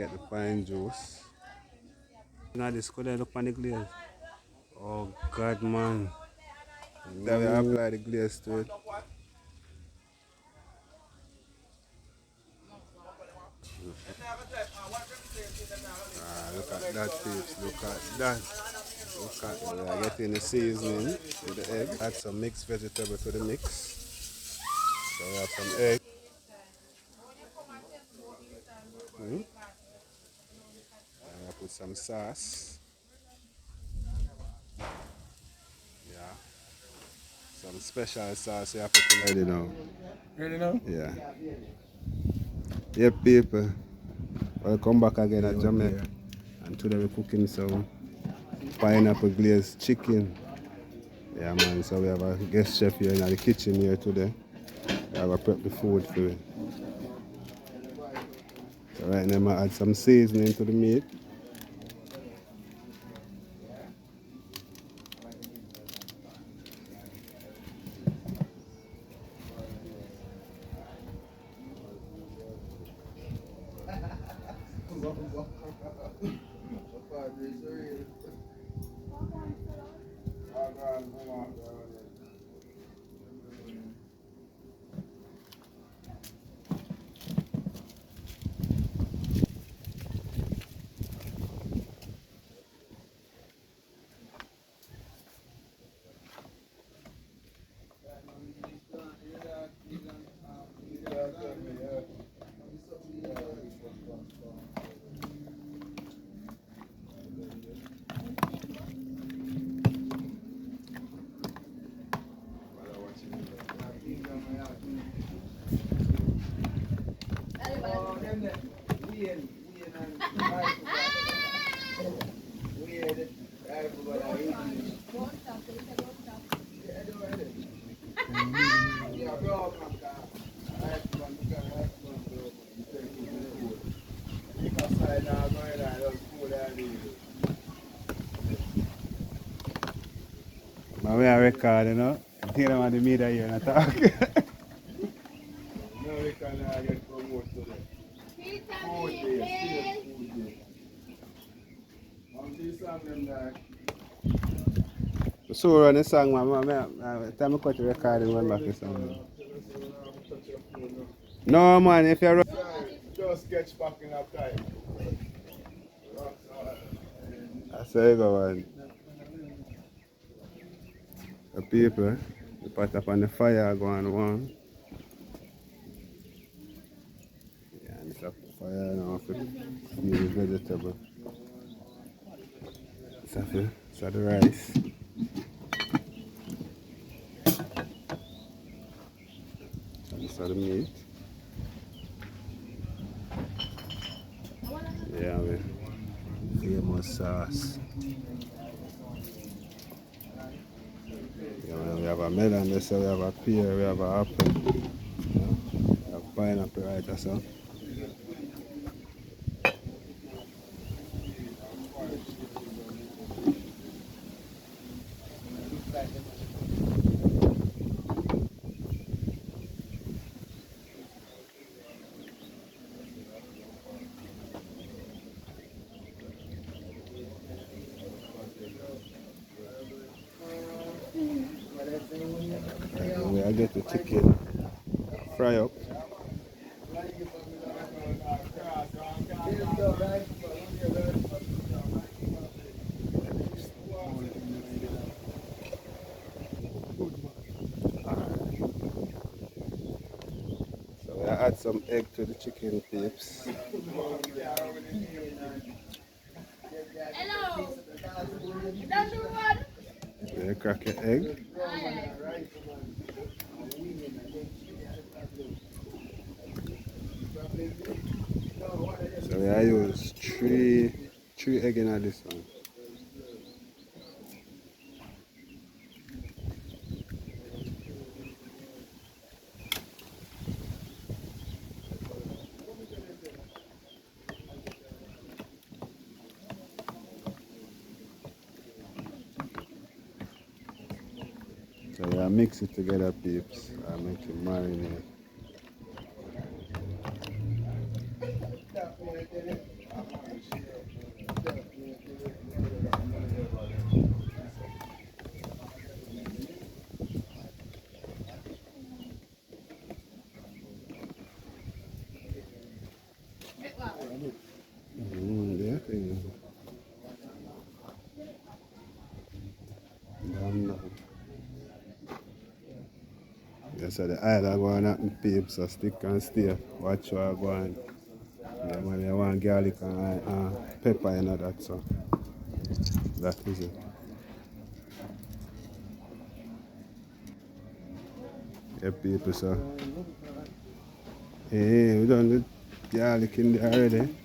Get the pine juice. Now this could I look on the glaze. Oh God, man. Then we apply the glaze to it. Look at that, peeps. Look at that. Look at that. We are getting the seasoning with the egg. Add some mixed vegetable to the mix. So we have some egg. And I put some sauce. Yeah. Some special sauce you have to put ready now. Ready now? Yeah. Yeah, people. Welcome back again at Jamaica. And today we're cooking some pineapple glazed chicken. Yeah, man. So we have a guest chef here in the kitchen here today. We have to prep the food for it. So right now I'm gonna add some seasoning to the meat. But we are recording, you know. You don't want the media here and talk. No, we can get promoted today. Food day, still food day. I'm just saying that. So run the song, man. Time I cut the recording, run back the song. No, man, if you're Just sketch back in that time. I say go on. The people, the pot up on the fire going warm. Yeah, and it's up the fire now for the vegetable. It's the rice. And it's the meat. Yeah, we famous sauce. Yeah, we have a melon, we have a pear, we have an apple, we have pineapple right or so. I get the chicken fry up. So I add some egg to the chicken peeps. Hello. That's the one. Yeah, crack your egg. So I use three egg in this one. So I mix it together, peeps. I make it marinate. Yeah, thing. Damn, no. Yes, so the oil are going at the peeps, so stick and stay. Watch what I go on. Yeah, man, I want garlic and pepper and all that, so that is it. Yeah, people, so. Hey, we done the garlic in there already.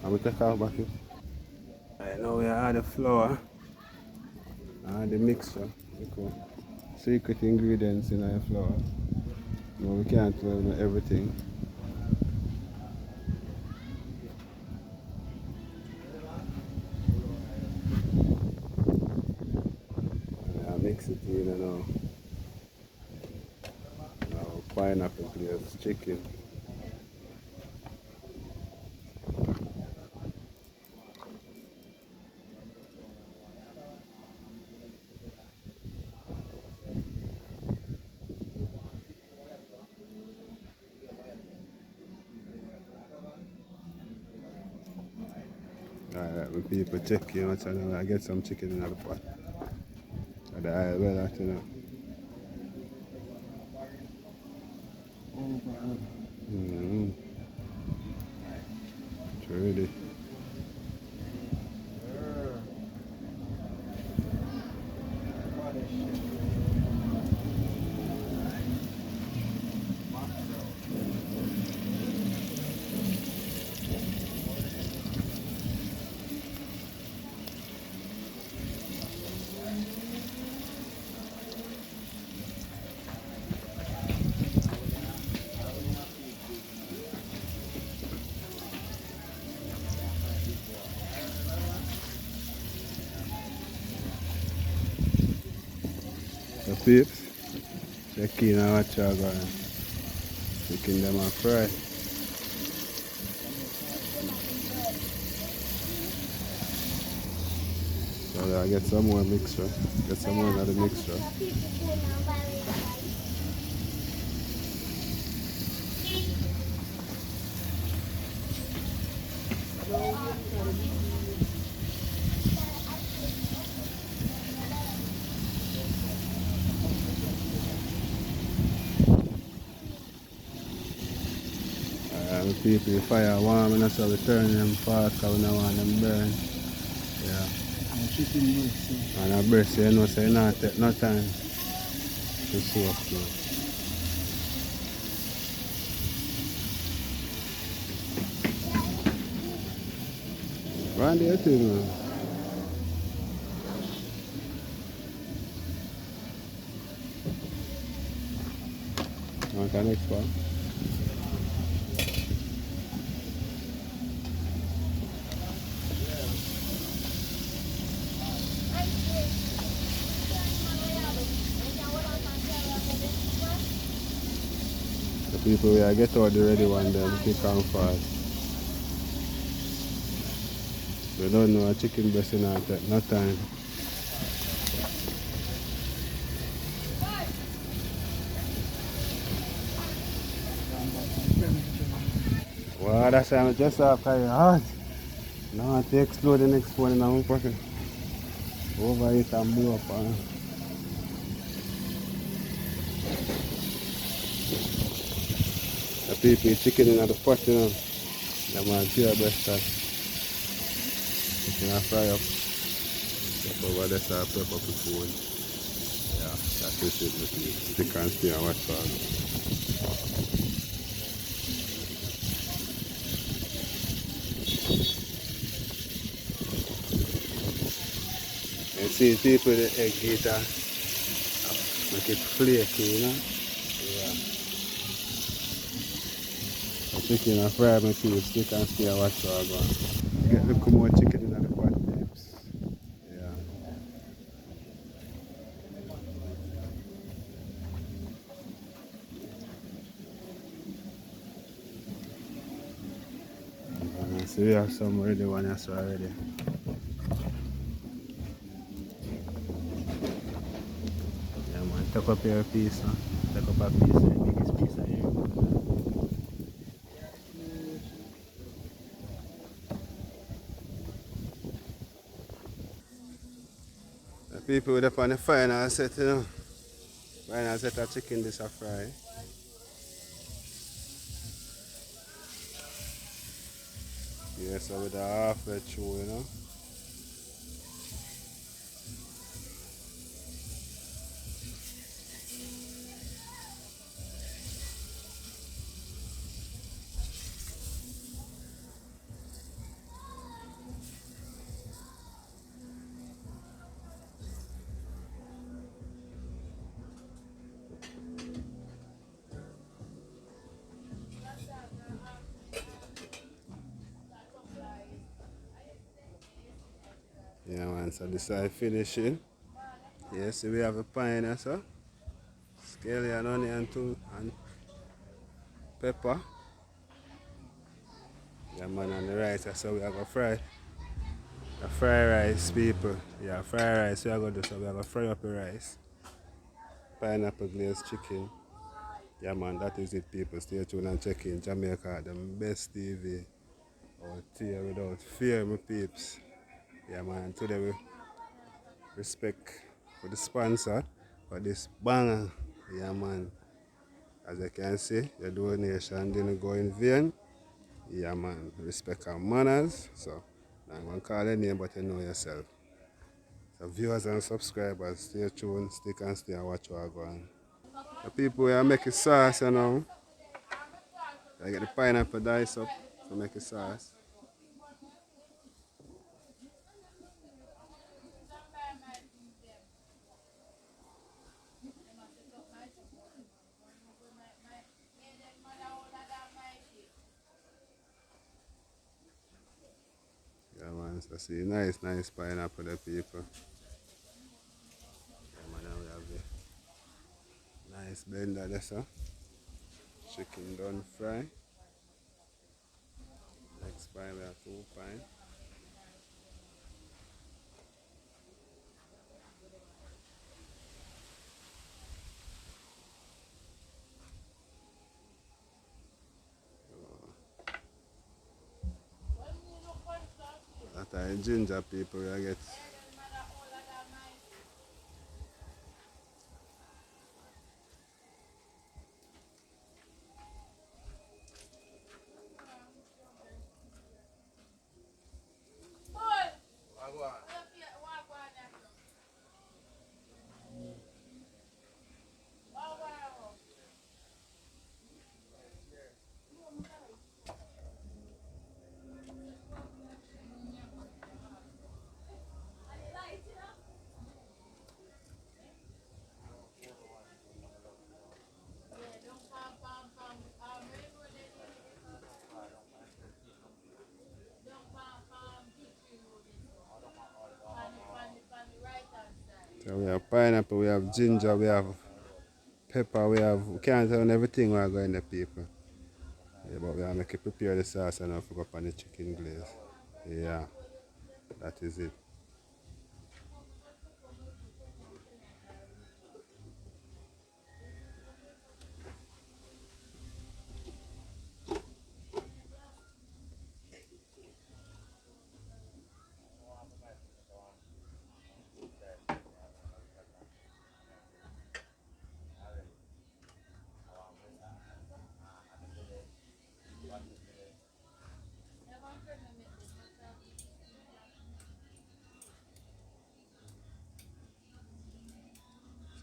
I'm going to take off back here. Right now we add the flour and the mixture. Okay. Secret ingredients in our flour. No, we can't do everything. I mix it in and now pineapple glaze chicken. Alright, when people check, you know, so now I get some chicken in the pot. And the oil well that, you know. Mm-hmm. It's ready. So peeps, check in and watch how going. Chicken them are fry. So I get some more mixture. Get some more of the mixture. The people fire warm and so we turn them fast because we don't want them burn. Yeah. And a breast, you know, so you not take no time to soak now. What do you think, man? Want the next one? The people will get all the ready one then quick and fast. We don't know a chicken breast in not take no time. Wow, that's why I'm just off kind of hard. Now I have to explode the next one in my pocket. Overeat and blow up. The people chicken in the pot, you know. They want pure breast that. Chicken I fry up. Step over there so I prep up the food. Yeah, that's it. Stick and stay and watch for it. You see people the egg eater make it flaky, you know? Yeah. The chicken I fry my teeth, stick and stay and watch for it. Get look more chicken in the pot, babes. Yeah. So we have some ready one that's already. Yeah man, take up your piece, huh? Take up a piece, the biggest piece of here. People with up on the final set, you know. Final set of chicken this a fry. Yeah, so with the halfway through, you know. Yeah man, so this is finishing. Yeah, so we have a pine here, so scallion, onion too, and pepper. Yeah man, and the rice, so we have a fry rice people. Yeah, fry rice we are gonna do, so we have a fry up the rice. Pineapple glazed chicken. Yeah man, that is it people. Stay tuned and check in Jamaica, the best TV out here without fear, my peeps. Yeah man, today we respect for the sponsor for this banger. Yeah man, as you can see, the donation didn't go in vain. Yeah man, respect our manners. So I'm gonna call your name, but you know yourself. So viewers and subscribers, stay tuned, stick and stay and watch what go on. The people are making sauce, you know. I get the pineapple dice up to make a sauce. Yeah man, so see nice pineapple the people. Yeah man, and we have the nice blender there, so. Chicken done fry. Next pine we have 2 pine. That are ginger people we get. So we have pineapple, we have ginger, we have pepper, we can't tell everything we are going the people. Yeah, but we are making prepare the sauce and I forgot on the chicken glaze. Yeah, that is it.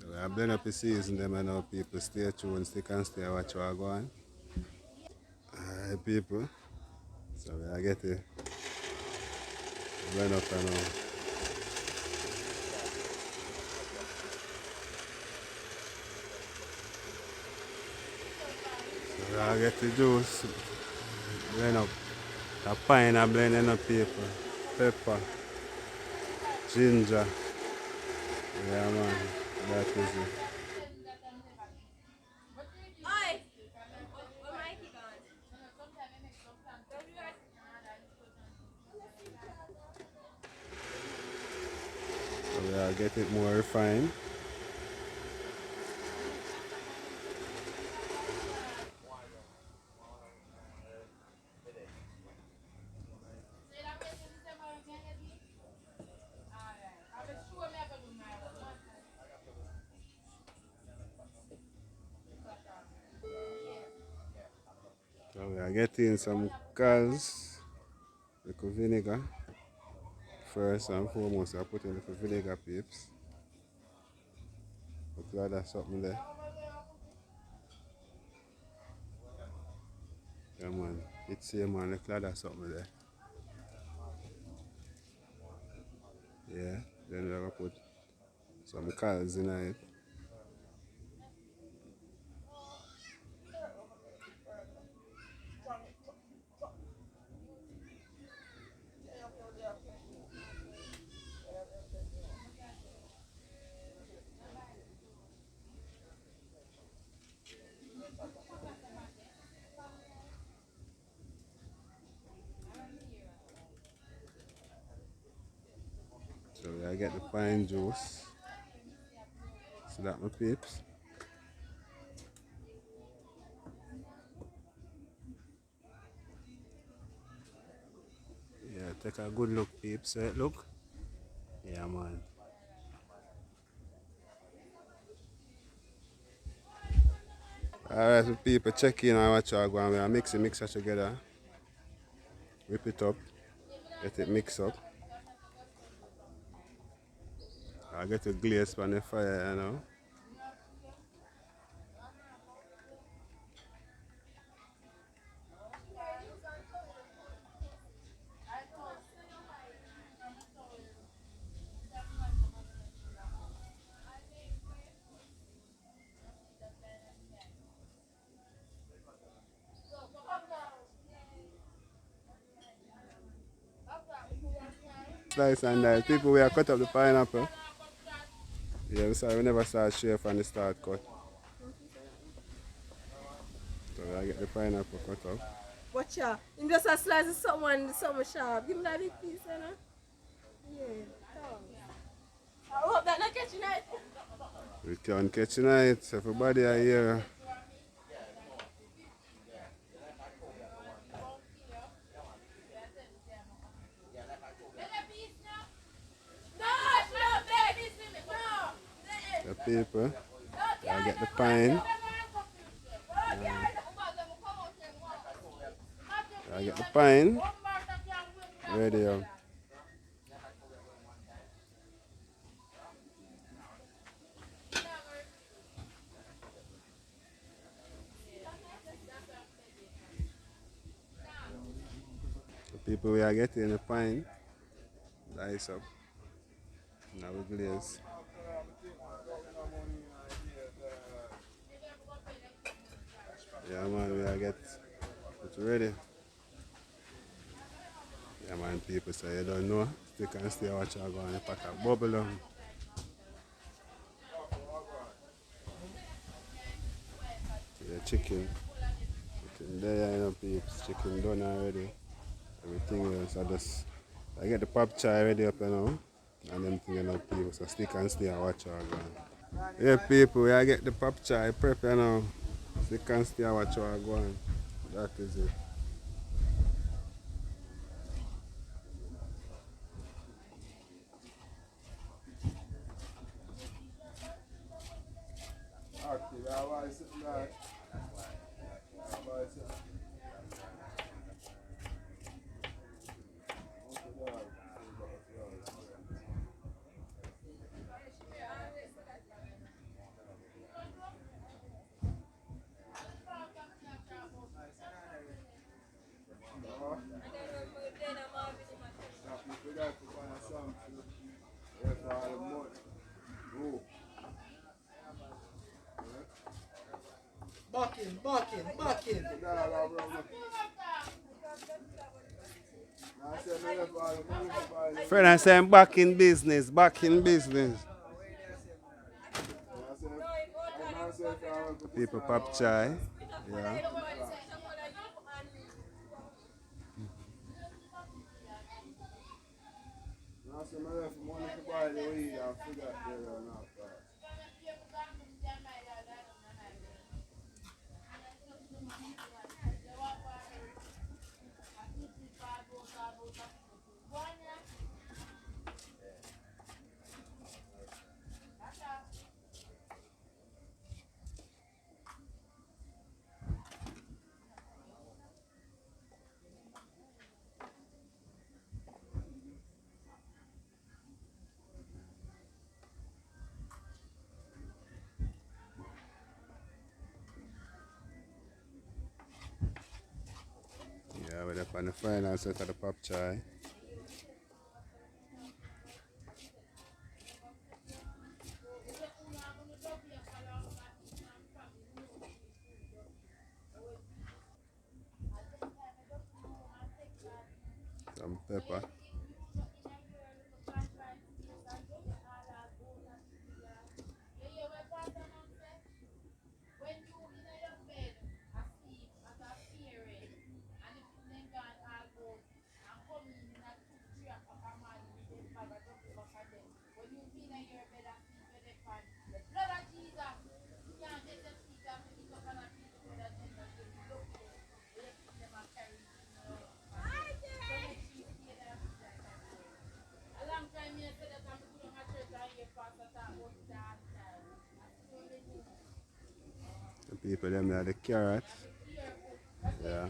So we are blend up the season them and now people stay tuned, stick and stay watch what go on. Alright people. So we are getting blend up and now. So we are get the juice, blend up. The pine are blending up people. Pepper, ginger. Yeah man, that is it. So we are get it more refined. So we are getting some colz, little vinegar. First and foremost, I put in little vinegar peeps. Look like that's something there. Yeah man, it's here man, look like that's something there. Yeah, then we're gonna put some colz in it. So I get the pine juice. So that my peeps. Yeah, take a good look peeps. Look. Yeah man. Alright, so people check in and watch our go and we mix it together. Whip it up. Get it mixed up. I get the glaze on the fire, you know. Slice and dice. People, we are cut up the pineapple. Yeah, we never start share from the start cut. So I get the pineapple cut up. Watch out. You just a slice of someone sharp. Give me that big piece, you know? Yeah. I hope that not catching it. We can catch tonight. Everybody are here. The people. I get the pine. I get the pine. Ready up. The people we are getting the pine. Dice up. Now we glaze. Yeah man, we are get it ready. Yeah man, people say you don't know. Stick and stay watch I go and pack a bubble on. Yeah, chicken. Chicken there, you know, peeps. Chicken done already. Everything else, I get the pop chai ready up, you know. And them thing, you know, people. So stick and stay and watch our go. Yeah, people, I get the pop chai prep, you know. Stick and stay and watch our go. That is it. Bucking. Friend, I say I'm back in business, back in business. People pop chai. Yeah. we're up on the Freelance set of the pop chai. Some pepper. The people them there the carrot. Yeah.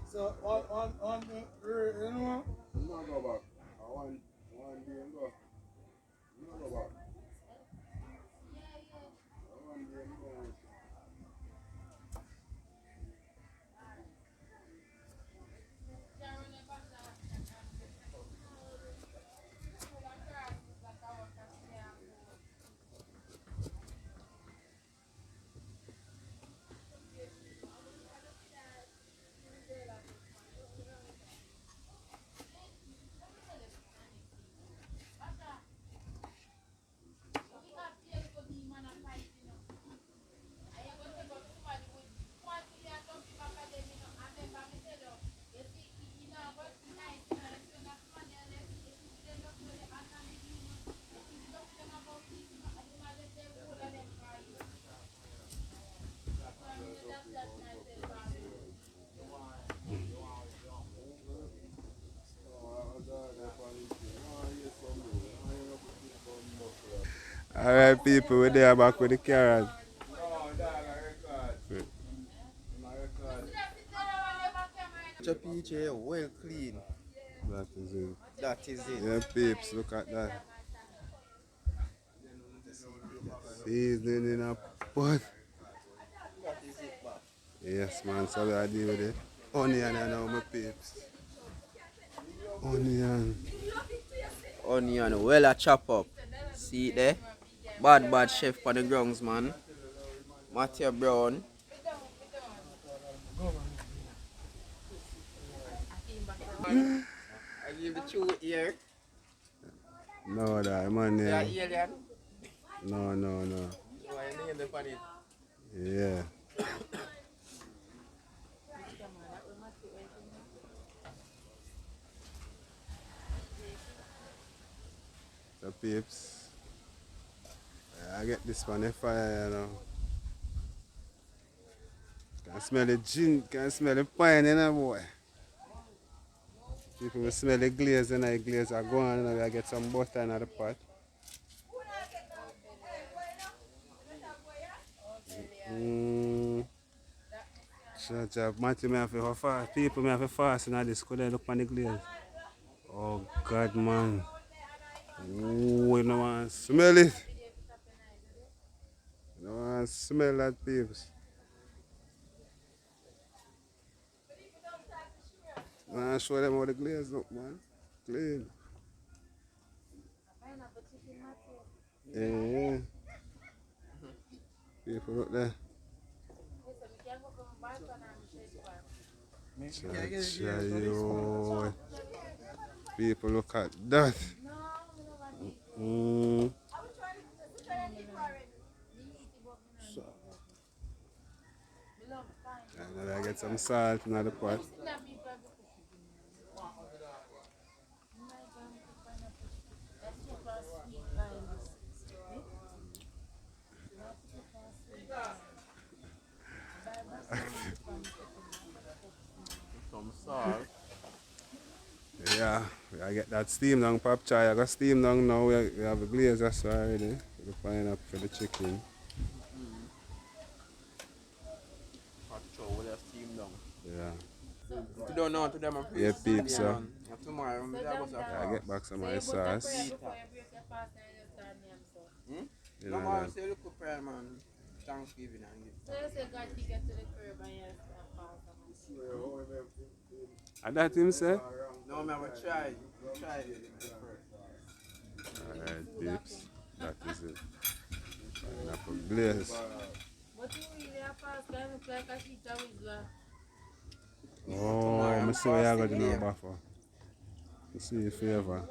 So on the you know? I'm not go back. I want day and go. I'm not go back. I want day and go. Alright people, we're there back with the carrot. Chapiche, well clean. That is it. That is it. Yeah peeps, look at that. Seasoning in a pot. That is it, man. Yes man, so we are dealing with it. Onion and now my peeps. Onion. Onion, well a chop up. See it there? Bad chef on the grounds, man. Matthew Brown. I give the two ear. No that man Yeah, yeah. alien. No. Why you name the funny? Yeah. So peeps. I get this one a fire, you know. Can smell the gin, can smell the pine, you know, boy. People will smell the glaze, and the glaze are going, you know, I get some butter in the pot. Matthew, me have to fast. People me have to fast in this, could they look on the glaze? Oh God, man. Ooh, you know, want to smell it. You know, want to smell that, peeps. Man, show them how the glaze look, man. Clean. Yeah. People look there. Chayo. People look at that. Mm. And I get some salt in the pot. Yeah, I get that steam down pop chai. I got steam down now. We have the glaze as well already. The pineapple for the chicken. Hot chow with a steam down. Yeah. If you don't know to them, I'm Yeah, peeps, yeah, so man. Yeah, tomorrow, I'm going to I get back some of my sauce. You No know more, that. say look up prayer, man. Thanksgiving and give So you say God take you to the crib and you fast. And that him say? No, man, we try. Try it first. Alright, peeps. That is it. Pineapple glaze. But you really a fast guy look like a sheet of whistler. Oh, I see what you're going to do now, Buffer. You see your favor.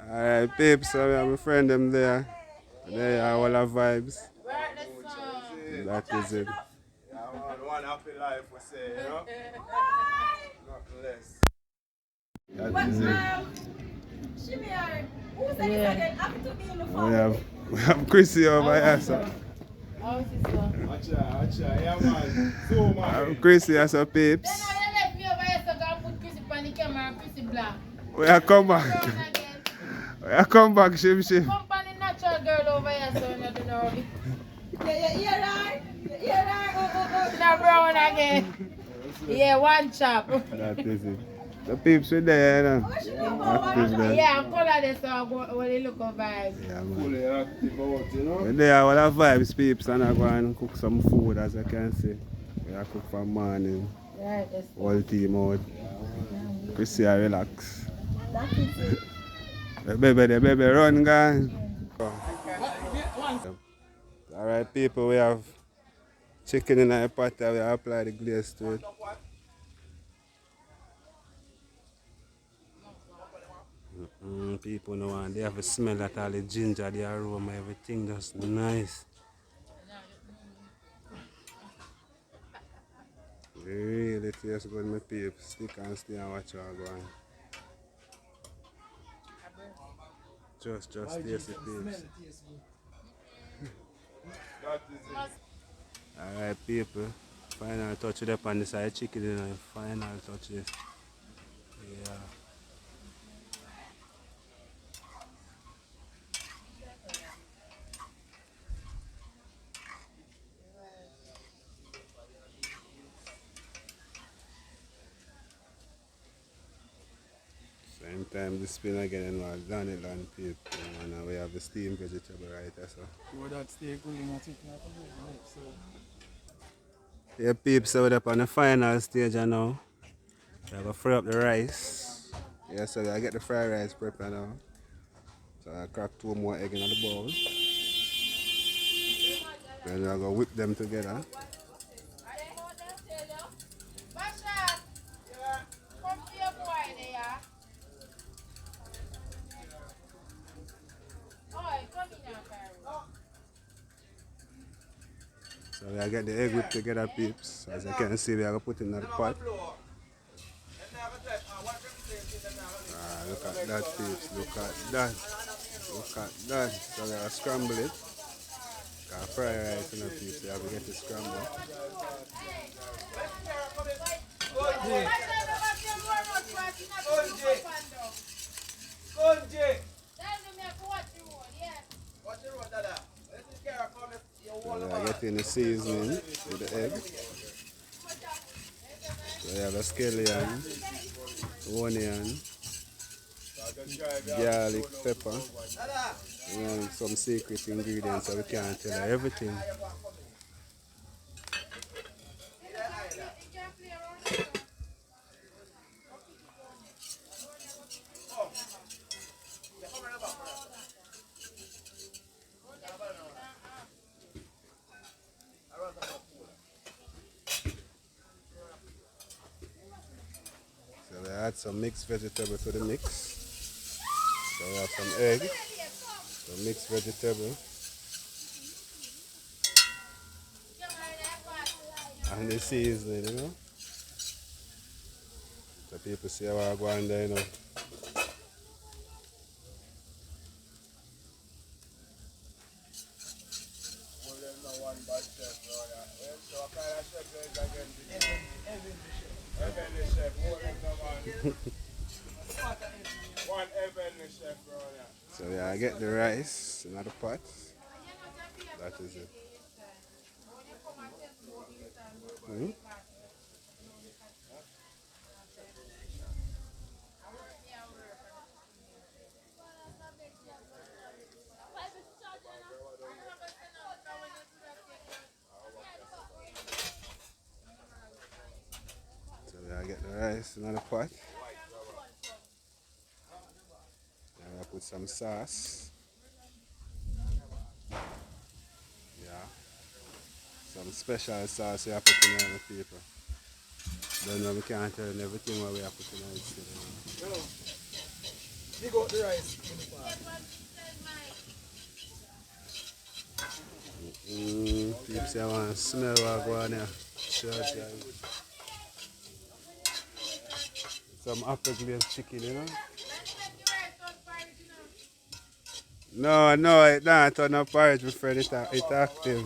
Alright, peeps, so we have a friend them there. There are all our vibes. That is it. Yeah, one happy life, we say, you know? Nothing less. That is it. Who's that again? Happy to be in the We have Chrissy over here, sir. How is it, sir? Watch out, yeah, man. So, man. Chrissy as a peeps. Then now you left me over here so I put Chrissy on the camera and Chrissy black. We are come back. Brown again. We are come back, Shim. Company natural girl over here so you don't know. Yeah, you hear her? You hear her? Now brown again. Yeah, one chop. That is it. The peeps were there, you know. That is there. Yeah, I'm color this so I go when they look of vibes. Yeah, man. Fully active out, you know? We're there, all our vibes, peeps, and I go and cook some food, as I can see. We are cook for morning. Right, that's Whole team out. Chrissy, I relax. The baby run, guys. Alright, people, we have chicken in our pot. We apply the glaze to it. People know and they have a smell that all the ginger, the aroma, everything just nice. Really tastes good, my peeps. Stick and stay and watch how go on. Just taste it, peeps. Alright, people. Final touch it up on the side chicken, you know, final touches. Yeah. Same time the spin again and we're done it on people. And now we have the steamed vegetable right there. So. Yeah, peeps, so we're up on the final stage now. We're going to fry up the rice. Yeah, so I get the fried rice prepared now. So I crack 2 more eggs in the bowl. Then we're going to whip them together. So we get the egg whipped together, peeps. As you can see, we are going to put it in the pot. Look at that, peeps. Look at that. Look at that. So we are going to scramble it. Got fry rice in the peeps. We have to get it scrambled. So we are getting the seasoning with the egg. So we have a scallion, onion, garlic, pepper, and some secret ingredients so we can't tell her everything. So we add some mixed vegetable to the mix. So we have some egg, some mixed vegetable, and the seasoning, you know. So people see how I go on there, you know. one bad chef, brother. So what kind of chef there is again? Heavenly chef. Hold them no man. One heavenly chef, brother. So yeah, I get the rice, another pot. That is it. Mhm. So yeah, I get the rice, another pot. And I put some sauce. Yeah. Some special sauce we are putting on the paper. Don't know, we can't tell them everything what we are putting on it still. No. You got the rice in the pot. People say I want to smell what go on here. Sure, sure. Some upper glazed chicken, you know? No, no, it not turn up porridge, my friend. It active.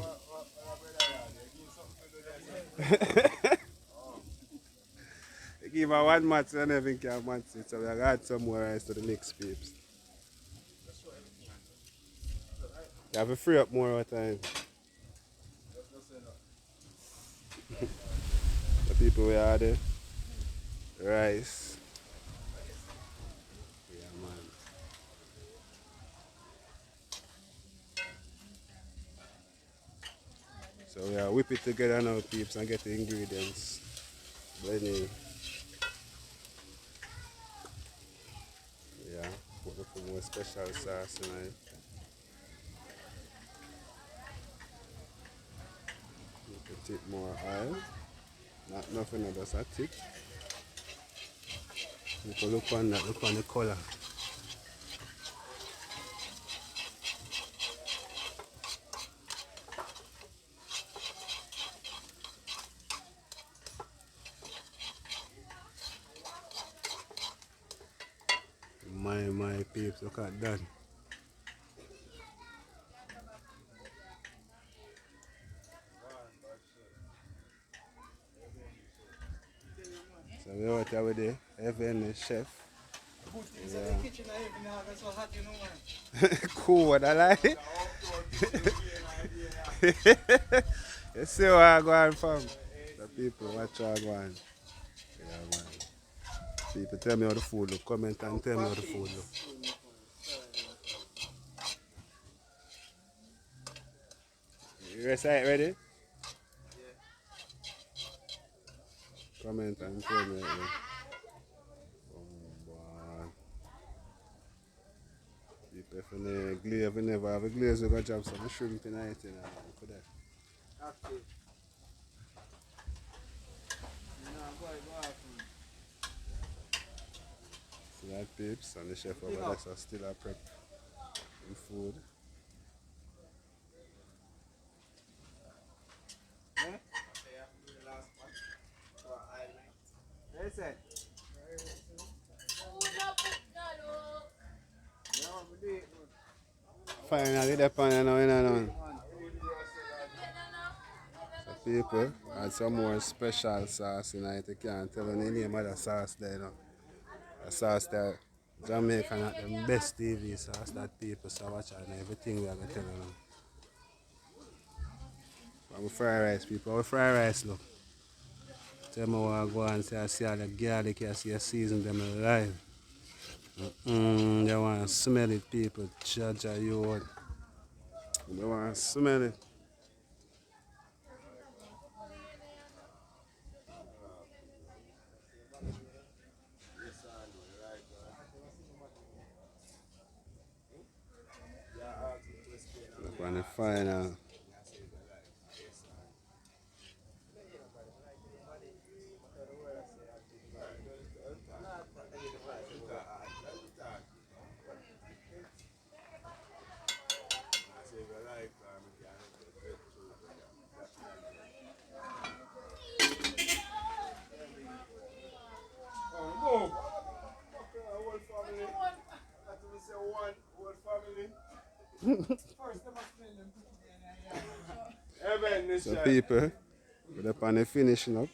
They give her one match and everything can match it. So we got to add some more rice to the mix, peeps. You have to free up more of time. The people we are there. Rice. Yeah, man. So we are whip it together now, peeps, and get the ingredients. Blending. Yeah, put the more special sauce in it. Put it more oil. Not nothing, just a tick. You can look on that, look on the color. My peeps, look at that. So we out here with the heavenly chef. Yeah. Cool, what I like. You see what I go on from? The people watch I go on. Yeah, man. People tell me how the food look. Comment and tell me how the food look. You recipe ready? Comment and tell me. People, if you never have a glaze, you got to drop some shrimp tonight. You know, for that. So that peeps and the chef over there so still a prep the food. Finally, the pan now, you know. So people, add some more special sauce in it. You can't tell any name of the sauce there, you know. The sauce that Jamaica not the best TV sauce that people so watch and everything we are going to tell you. But we fry rice, people. We fry rice, look. Tell me what I go and say, I see all the garlic, I see a season them alive. They want to smell it, people. Judge you what. They want to smell it. Look on the final. So people, we're up on the finishing up.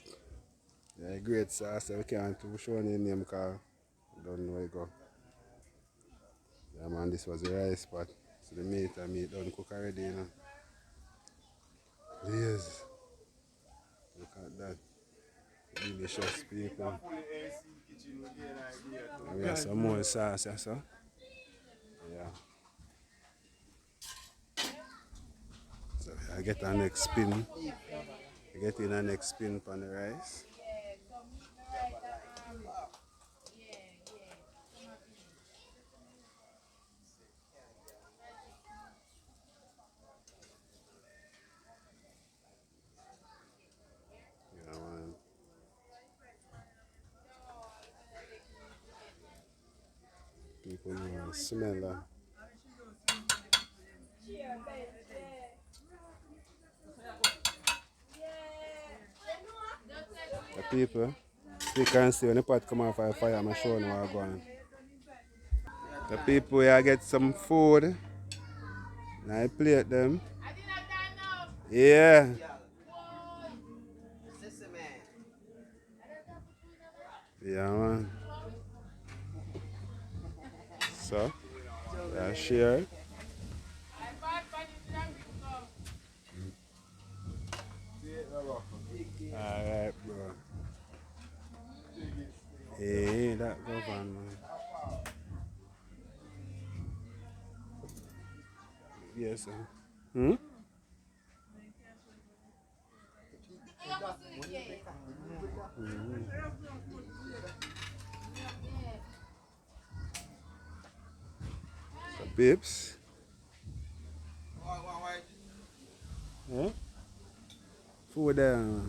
Yeah, great sauce. We can't show any name because I don't know where it go. Yeah man, this was the rice pot. So the meat done cook already, you know. Yes. Look at that. Delicious people. And we have some more sauce, yeah, so. Yeah. So I get our next spin. I get in our next spin on the rice. Yeah man. People know smell that. The people, you can see when the pot come off of fire, I'm showing you what's going on. The people here get some food. Now I plate them. Yeah. Yeah man. So, yeah, share. Alright bro. Hey, that go on man. Yes sir. Hmm? So babes. Huh? Food there.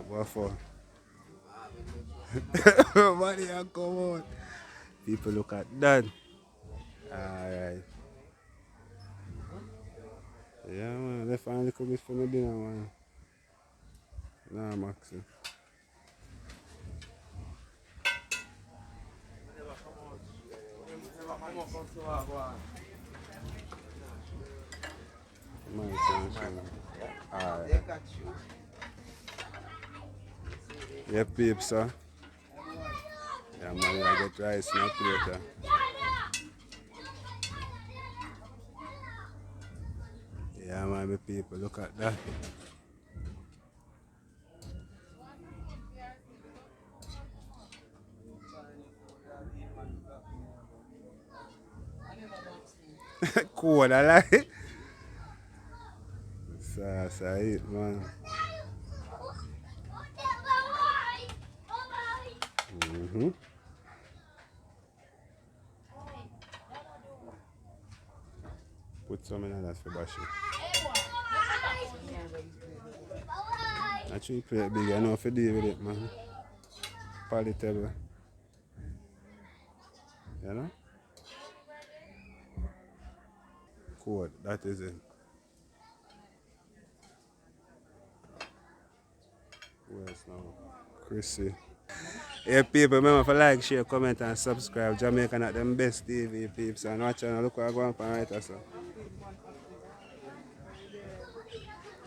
What for? Money and come on. People look at that. Alright. Yeah man, they finally cook this for me dinner man. Nah Maxi. Alright. Yeah peeps sir. Yeah man, I get rice in a plate. Yeah man, my people, look at that. Cold, I like it. So I eat man. Mm-hmm. Put some in that for Bashi. Actually plate big enough to deal with it man. Palatable. You know? Cold, that is it. Who else now? Chrissy. Hey people, remember to like, share, comment and subscribe. Jamaica not them best TV peeps. And watch and look what I go on right so.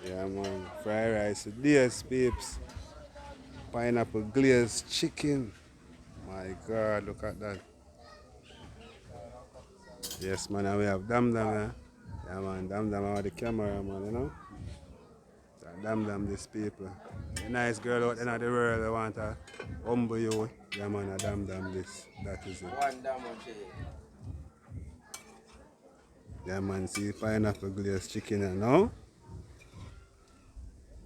Yeah man, fried rice with this peeps. Pineapple glazed chicken. My God, look at that. Yes man, and we have Dam Dam, yeah. Yeah man, Dam Dam are the camera man, you know. So Dam Dam these people. A nice girl out there in the world, they want to humble you. Yeah man, a Dam Dam this. That is it. One damage. Yeah man, see pineapple glazed chicken, you know.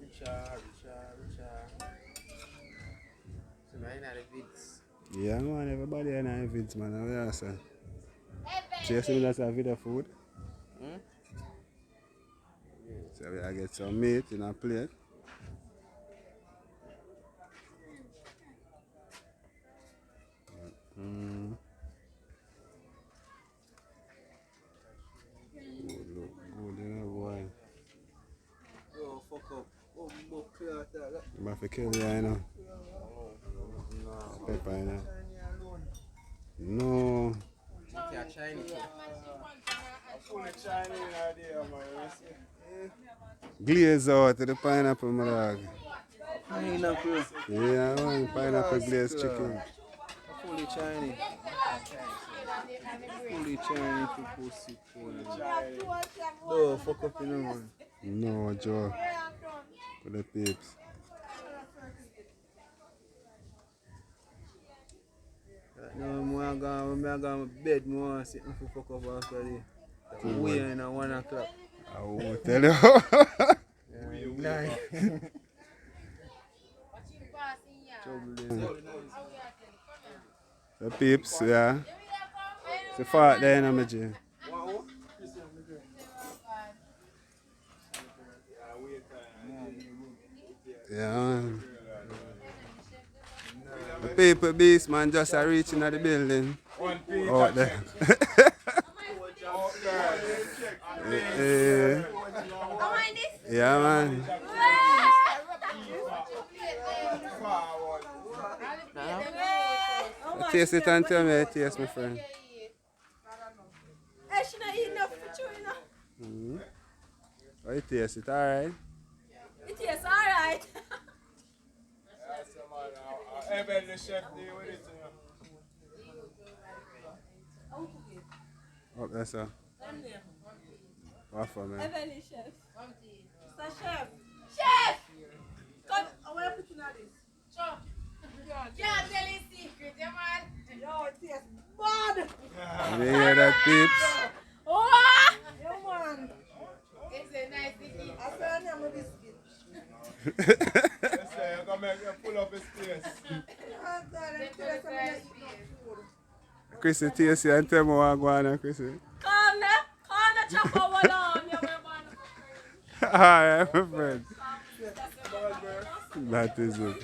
Richard. So man, the vids. Yeah man, everybody in the vids man, what you say? Chasing that's a video food. So we get some meat in a plate. Good, look good, you know, boy. Yo, fuck up. Oh, book clear that. I'm about to kill you, you know. Pepper, you know. No. shiny. Fully Chinese idea, man. You see? Glaze out to the pineapple, my dog. Pineapple. Yeah, man, pineapple glazed chicken. Fully Chinese. Fully Chinese to pussy. No, fuck up in the man. No, Joe. For the peeps. No, I'm going to bed. I want to sit and fuck up after this. We are in at 1 o'clock. I will tell you. Nice. The peeps, yeah. It's a fart there, you know, my G. Yeah, man. The paper beast, man, just a reaching at the building. Out there. Yeah, man. Taste it and tell me how it tastes, my friend. Hey, she not eating enough for you, you know. How it tastes? It alright? It tastes alright. Even the chef deal with it, Up there, sir. What for, man? Heavenly chef. Mr. Chef. Chef! Come, I want to put in this. Sure. Can't tell his secret, yeah, man. Yo, it tastes bad. You hear that, peeps? Oh! Yeah, man. It's a nice thing. I said, I'm a biscuit. Yes, sir. You're going to make you pull up his place. Chrissy, taste it and tell me what I'm going on, Chrissy. Come now. Come now, chop our one on. Alright, my friend. That is it.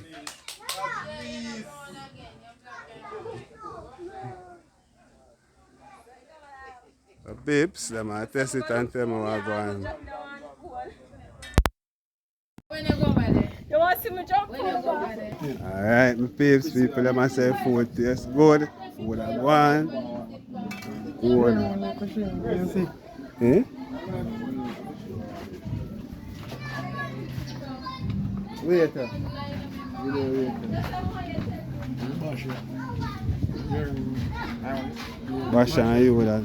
The peeps, them I test it and tell me what I'm going on. When you go over there? You want to see me jump over? Alright, my peeps, people, them I say food tastes good. Food I want. Good. Eh? Waiter. Basha and you that.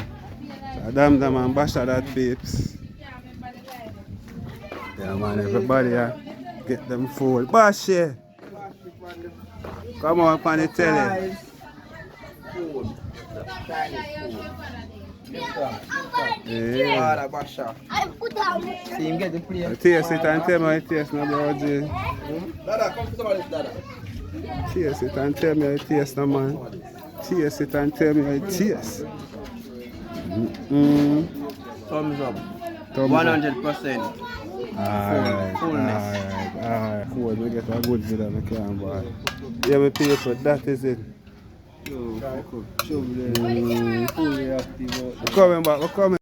So damn them and Basha that peeps. Yeah man, everybody get them food. Basha! Come on up on the telly. Yeah. See him get the plate. Taste it and tell me how it tastes now, bro. Dada, come to somebody's dada. Taste it and tell me how it tastes now, man. Taste it and tell me how it tastes. Thumbs up. Thumbs up. 100%. Alright, alright. Cool, we get a good video, I can't buy. Yeah, we pay for that, is it? Yo, fuck up. Show me there. Fully active out there. We're coming back, we're coming.